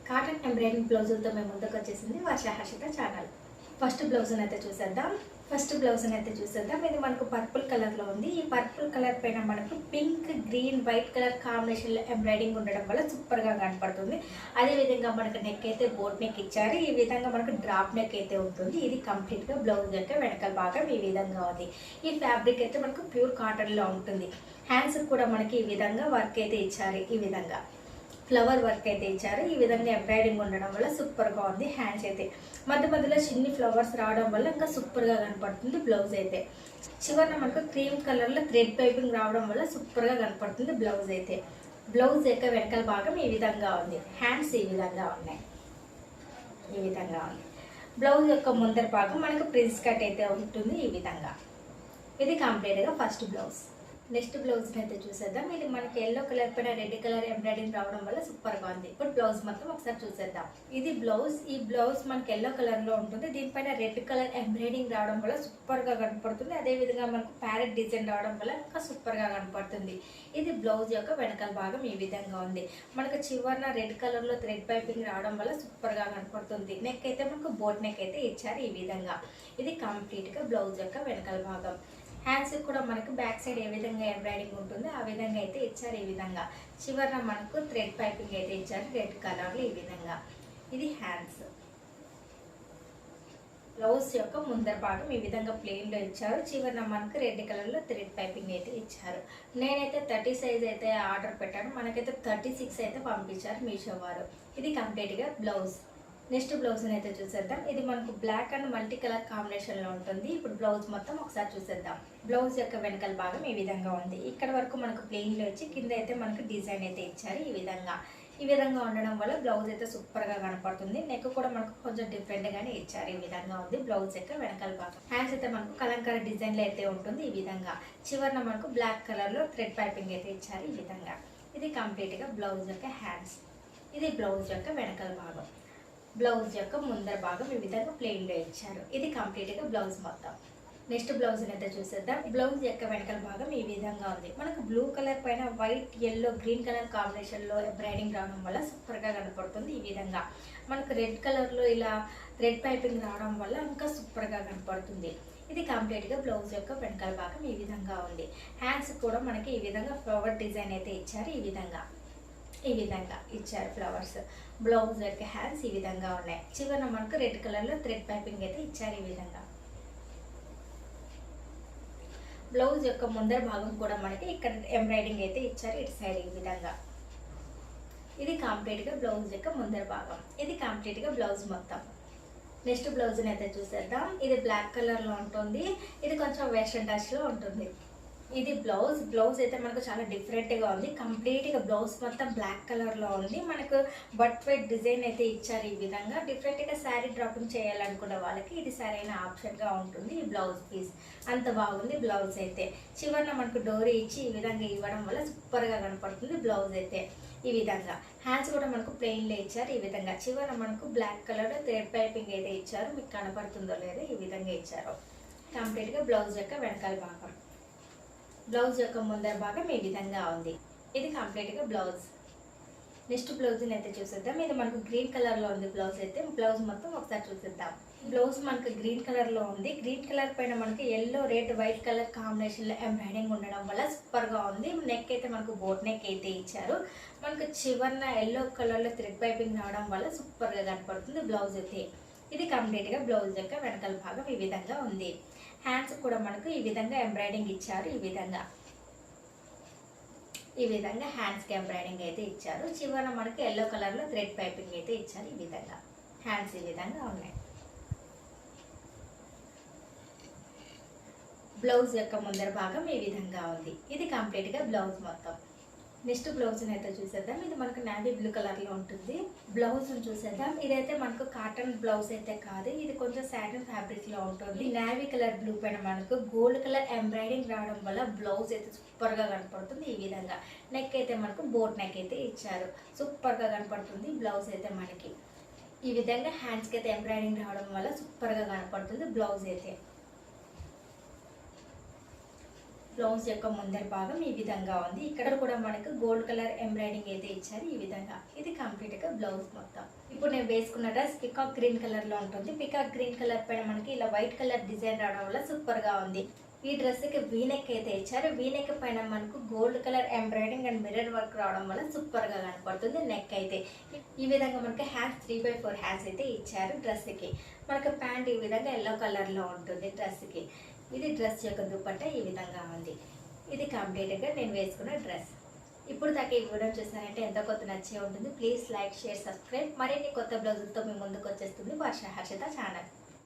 Cotton embroidering బ్లౌజులతో మేము ముందుకు వచ్చేసింది వర్ష హర్షిత ఛానల్. ఫస్ట్ బ్లౌజ్ని అయితే చూసేద్దాం. ఇది మనకు పర్పుల్ కలర్లో ఉంది. ఈ పర్పుల్ కలర్ పైన మనకు పింక్, గ్రీన్, వైట్ కలర్ కాంబినేషన్లో ఎంబ్రాయిడింగ్ ఉండడం వల్ల సూపర్గా కనపడుతుంది. అదేవిధంగా మనకు నెక్ అయితే బోట్ నెక్ ఇచ్చారు. ఈ విధంగా మనకు డ్రాప్ నెక్ అయితే ఉంటుంది. ఇది కంప్లీట్గా బ్లౌజ్ యొక్క వెనకాల భాగం ఈ విధంగా ఉంది. ఈ ఫ్యాబ్రిక్ అయితే మనకు ప్యూర్ కాటన్లో ఉంటుంది. హ్యాండ్స్ కూడా మనకి ఈ విధంగా వర్క్ అయితే ఇచ్చారు. ఈ విధంగా ఫ్లవర్ వర్క్ అయితే ఇచ్చారు. ఈ విధంగా ఎంబ్రాయిడింగ్ ఉండడం వల్ల సూపర్గా ఉంది. హ్యాండ్స్ అయితే మధ్య మధ్యలో చిన్ని ఫ్లవర్స్ రావడం వల్ల ఇంకా సూపర్గా కనపడుతుంది. బ్లౌజ్ అయితే చివరిన మనకు క్రీమ్ కలర్లో థ్రెడ్ పైపింగ్ రావడం వల్ల సూపర్గా కనపడుతుంది. బ్లౌజ్ అయితే బ్లౌజ్ యొక్క వెనకాల భాగం ఈ విధంగా ఉంది. హ్యాండ్స్ ఈ విధంగా ఉన్నాయి. ఈ విధంగా ఉంది. బ్లౌజ్ యొక్క ముందర భాగం మనకు ప్రిన్స్ కట్ అయితే ఉంటుంది. ఈ విధంగా ఇది కంప్లీట్గా ఫస్ట్ బ్లౌజ్. నెక్స్ట్ బ్లౌజ్ అయితే చూసేద్దాం. ఇది మనకి ఎల్లో కలర్ పైన రెడ్ కలర్ ఎంబ్రాయిడింగ్ రావడం వల్ల సూపర్గా ఉంది. ఇప్పుడు బ్లౌజ్ మొత్తం ఒకసారి చూసేద్దాం. ఇది బ్లౌజ్. ఈ బ్లౌజ్ మనకి ఎల్లో కలర్లో ఉంటుంది. దీనిపైన రెడ్ కలర్ ఎంబ్రాయిడింగ్ రావడం వల్ల సూపర్గా కనపడుతుంది. అదేవిధంగా మనకు ప్యారెట్ డిజైన్ రావడం వల్ల ఇంకా సూపర్గా కనపడుతుంది. ఇది బ్లౌజ్ యొక్క వెనకాల భాగం ఈ విధంగా ఉంది. మనకు చివరన రెడ్ కలర్లో థ్రెడ్ పైపింగ్ రావడం వల్ల సూపర్గా కనపడుతుంది. నెక్ అయితే మనకు బోట్ నెక్ అయితే ఇచ్చారు. ఈ విధంగా ఇది కంప్లీట్గా బ్లౌజ్ యొక్క వెనకాల భాగం. హ్యాండ్స్ కూడా మనకు బ్యాక్ సైడ్ ఏ విధంగా ఎంబ్రాయిడింగ్ ఉంటుందో ఆ విధంగా అయితే ఇచ్చారు. ఈ విధంగా చివరన మనకు థ్రెడ్ పైపింగ్ అయితే ఇచ్చారు రెడ్ కలర్లో. ఈ విధంగా ఇది హ్యాండ్స్. బ్లౌజ్ యొక్క ముందర భాగం ఈ విధంగా ప్లెయిన్లో ఇచ్చారు. చివరన మనకు రెడ్ కలర్లో థ్రెడ్ పైపింగ్ అయితే ఇచ్చారు. నేనైతే 30 సైజ్ అయితే ఆర్డర్ పెట్టాను. మనకైతే 36 అయితే పంపించారు మీషో వారు. ఇది కంప్లీట్గా బ్లౌజ్. నెక్స్ట్ బ్లౌజ్ని అయితే చూసేద్దాం. ఇది మనకు బ్లాక్ అండ్ మల్టీ కలర్ కాంబినేషన్లో ఉంటుంది. ఇప్పుడు బ్లౌజ్ మొత్తం ఒకసారి చూసేద్దాం. బ్లౌజ్ యొక్క వెనకాల భాగం ఈ విధంగా ఉంది. ఇక్కడ వరకు మనకు ప్లెయిన్లో వచ్చి కింద అయితే మనకు డిజైన్ అయితే ఇచ్చారు. ఈ విధంగా ఉండడం వల్ల బ్లౌజ్ అయితే సూపర్గా కనపడుతుంది. నెక్ కూడా మనకు కొంచెం డిఫరెంట్గానే ఇచ్చారు. ఈ విధంగా ఉంది బ్లౌజ్ యొక్క వెనకాల భాగం. హ్యాండ్స్ అయితే మనకు కలంకారీ డిజైన్లో అయితే ఉంటుంది. ఈ విధంగా చివరన మనకు బ్లాక్ కలర్లో థ్రెడ్ పైపింగ్ అయితే ఇచ్చారు. ఈ విధంగా ఇది కంప్లీట్గా బ్లౌజ్ యొక్క హ్యాండ్స్. ఇది బ్లౌజ్ యొక్క వెనకాల భాగం. బ్లౌజ్ యొక్క ముందర భాగం ఈ విధంగా ప్లెయిన్లో ఇచ్చారు. ఇది కంప్లీట్గా బ్లౌజ్ మొత్తం. నెక్స్ట్ బ్లౌజ్ అయితే చూసేద్దాం. బ్లౌజ్ యొక్క వెనకాల భాగం ఈ విధంగా ఉంది. మనకు బ్లూ కలర్ పైన వైట్, ఎల్లో, గ్రీన్ కలర్ కాంబినేషన్లో ఎంబ్రాయిడింగ్ రావడం వల్ల సూపర్గా కనపడుతుంది. ఈ విధంగా మనకు రెడ్ కలర్లో ఇలా థ్రెడ్ పైపింగ్ రావడం వల్ల ఇంకా సూపర్గా కనపడుతుంది. ఇది కంప్లీట్గా బ్లౌజ్ యొక్క వెనకాల భాగం ఈ విధంగా ఉంది. హ్యాండ్స్ కూడా మనకి ఈ విధంగా ఫ్లవర్ డిజైన్ అయితే ఇచ్చారు. ఈ విధంగా ఇచ్చారు ఫ్లవర్స్. బ్లౌజ్ యొక్క హ్యాండ్స్ ఈ విధంగా ఉన్నాయి. చివరన మనకు రెడ్ కలర్లో థ్రెడ్ పైపింగ్ అయితే ఇచ్చారు. ఈ విధంగా బ్లౌజ్ యొక్క ముందర భాగం కూడా మనకి ఇక్కడ ఎంబ్రాయిడింగ్ అయితే ఇచ్చారు. ఇటు సైడ్ ఈ విధంగా ఇది కంప్లీట్గా బ్లౌజ్ యొక్క ముందర భాగం. ఇది కంప్లీట్గా బ్లౌజ్ మొత్తం. నెక్స్ట్ బ్లౌజ్ని అయితే చూసేద్దాం. ఇది బ్లాక్ కలర్లో ఉంటుంది. ఇది కొంచెం వెస్ట్రన్ టచ్లో ఉంటుంది. ఇది బ్లౌజ్ అయితే మనకు చాలా డిఫరెంట్గా ఉంది. కంప్లీట్గా బ్లౌజ్ మొత్తం బ్లాక్ కలర్లో ఉంది. మనకు బట్ వైట్ డిజైన్ అయితే ఇచ్చారు. ఈ విధంగా డిఫరెంట్గా శారీ డ్రాపింగ్ చేయాలనుకున్న వాళ్ళకి ఇది సరైన ఆప్షన్గా ఉంటుంది. ఈ బ్లౌజ్ పీస్ అంత బాగుంది. బ్లౌజ్ అయితే చివరిన మనకు డోరీ ఇచ్చి ఈ విధంగా ఇవ్వడం వల్ల సూపర్గా కనపడుతుంది. బ్లౌజ్ అయితే ఈ విధంగా హ్యాండ్స్ కూడా మనకు ప్లెయిన్లో ఇచ్చారు. ఈ విధంగా చివరిన మనకు బ్లాక్ కలర్ థ్రెడ్ పైపింగ్ అయితే ఇచ్చారు. మీకు కనపడుతుందో లేదో ఈ విధంగా ఇచ్చారు. కంప్లీట్గా బ్లౌజ్ యొక్క వెనకాల భాగం. బ్లౌజ్ యొక్క ముందర భాగం ఈ విధంగా ఉంది. ఇది కంప్లీట్గా బ్లౌజ్. నెక్స్ట్ బ్లౌజ్ని అయితే చూసేద్దాం. ఇది మనకు గ్రీన్ కలర్లో ఉంది. బ్లౌజ్ అయితే బ్లౌజ్ మొత్తం ఒకసారి చూసేద్దాం. బ్లౌజ్ మనకు గ్రీన్ కలర్లో ఉంది. గ్రీన్ కలర్ పైన మనకి ఎల్లో, రెడ్, వైట్ కలర్ కాంబినేషన్లో ఎంబ్రాయిడింగ్ ఉండడం వల్ల సూపర్గా ఉంది. నెక్ అయితే మనకు బోట్ నెక్ అయితే ఇచ్చారు. మనకు చివరన ఎల్లో కలర్లో థ్రెడ్ పైపింగ్ రావడం వల్ల సూపర్గా కనపడుతుంది. బ్లౌజ్ అయితే ఇది కంప్లీట్గా బ్లౌజ్ యొక్క వెనకాల భాగం ఈ విధంగా ఉంది. హ్యాండ్స్ కూడా మనకు ఈ విధంగా ఎంబ్రాయిడింగ్ ఇచ్చారు. ఈ విధంగా హ్యాండ్స్కి ఎంబ్రాయిడింగ్ అయితే ఇచ్చారు. చివరన మనకి ఎల్లో కలర్లో థ్రెడ్ పైపింగ్ అయితే ఇచ్చారు. ఈ విధంగా హ్యాండ్స్ ఈ విధంగా ఉన్నాయి. బ్లౌజ్ యొక్క ముందర భాగం ఈ విధంగా ఉంది. ఇది కంప్లీట్గా బ్లౌజ్ మొత్తం. నెక్స్ట్ బ్లౌజ్ని అయితే చూసేద్దాం. ఇది మనకు నావీ బ్లూ కలర్లో ఉంటుంది. బ్లౌజ్ చూసేద్దాం. ఇదైతే మనకు కాటన్ బ్లౌజ్ అయితే కాదు. ఇది కొంచెం సాటిన్ ఫ్యాబ్రిక్లో ఉంటుంది. నావీ కలర్ బ్లూ పైన మనకు గోల్డ్ కలర్ ఎంబ్రాయిడింగ్ రావడం వల్ల బ్లౌజ్ అయితే సూపర్గా కనపడుతుంది. ఈ విధంగా నెక్ అయితే మనకు బోట్ నెక్ అయితే ఇచ్చారు. సూపర్గా కనపడుతుంది బ్లౌజ్ అయితే మనకి. ఈ విధంగా హ్యాండ్స్కి అయితే ఎంబ్రాయిడింగ్ రావడం వల్ల సూపర్గా కనపడుతుంది బ్లౌజ్ అయితే. బ్లౌజ్ యొక్క ముందర భాగం ఈ విధంగా ఉంది. ఇక్కడ కూడా మనకు గోల్డ్ కలర్ ఎంబ్రాయిడింగ్ అయితే ఇచ్చారు ఈ విధంగా. ఇది కంప్లీట్గా బ్లౌజ్ మొత్తం. ఇప్పుడు నేను వేసుకున్న డ్రెస్ పికాక్ గ్రీన్ కలర్లో ఉంటుంది. పికాక్ గ్రీన్ కలర్ పైన మనకి ఇలా వైట్ కలర్ డిజైన్ రావడం వల్ల సూపర్గా ఉంది. ఈ డ్రెస్కి వీనెక్ అయితే ఇచ్చారు. వీనెక్ పైన మనకు gold colour embroidering and mirror work రావడం వల్ల సూపర్గా కనపడుతుంది. నెక్ అయితే ఈ విధంగా మనకి హ్యాండ్స్ 3/4 హ్యాండ్స్ అయితే ఇచ్చారు. డ్రెస్కి మనకు ప్యాంట్ ఈ విధంగా ఎల్లో కలర్లో ఉంటుంది డ్రెస్కి. ఇది డ్రెస్ యొక్క దుపట్టా ఈ విధంగా ఉంది. ఇది కంప్లీట్గా నేను వేసుకున్న డ్రెస్. ఇప్పుడు దాకా ఈ వీడియో చూసారంటే ఎంతో కొత్త నచ్చే ఉంటుంది. Please like, share, subscribe. మరిన్ని కొత్త బ్లౌజులతో మీ ముందుకు వచ్చేస్తుంది వర్ష హర్షిత ఛానల్.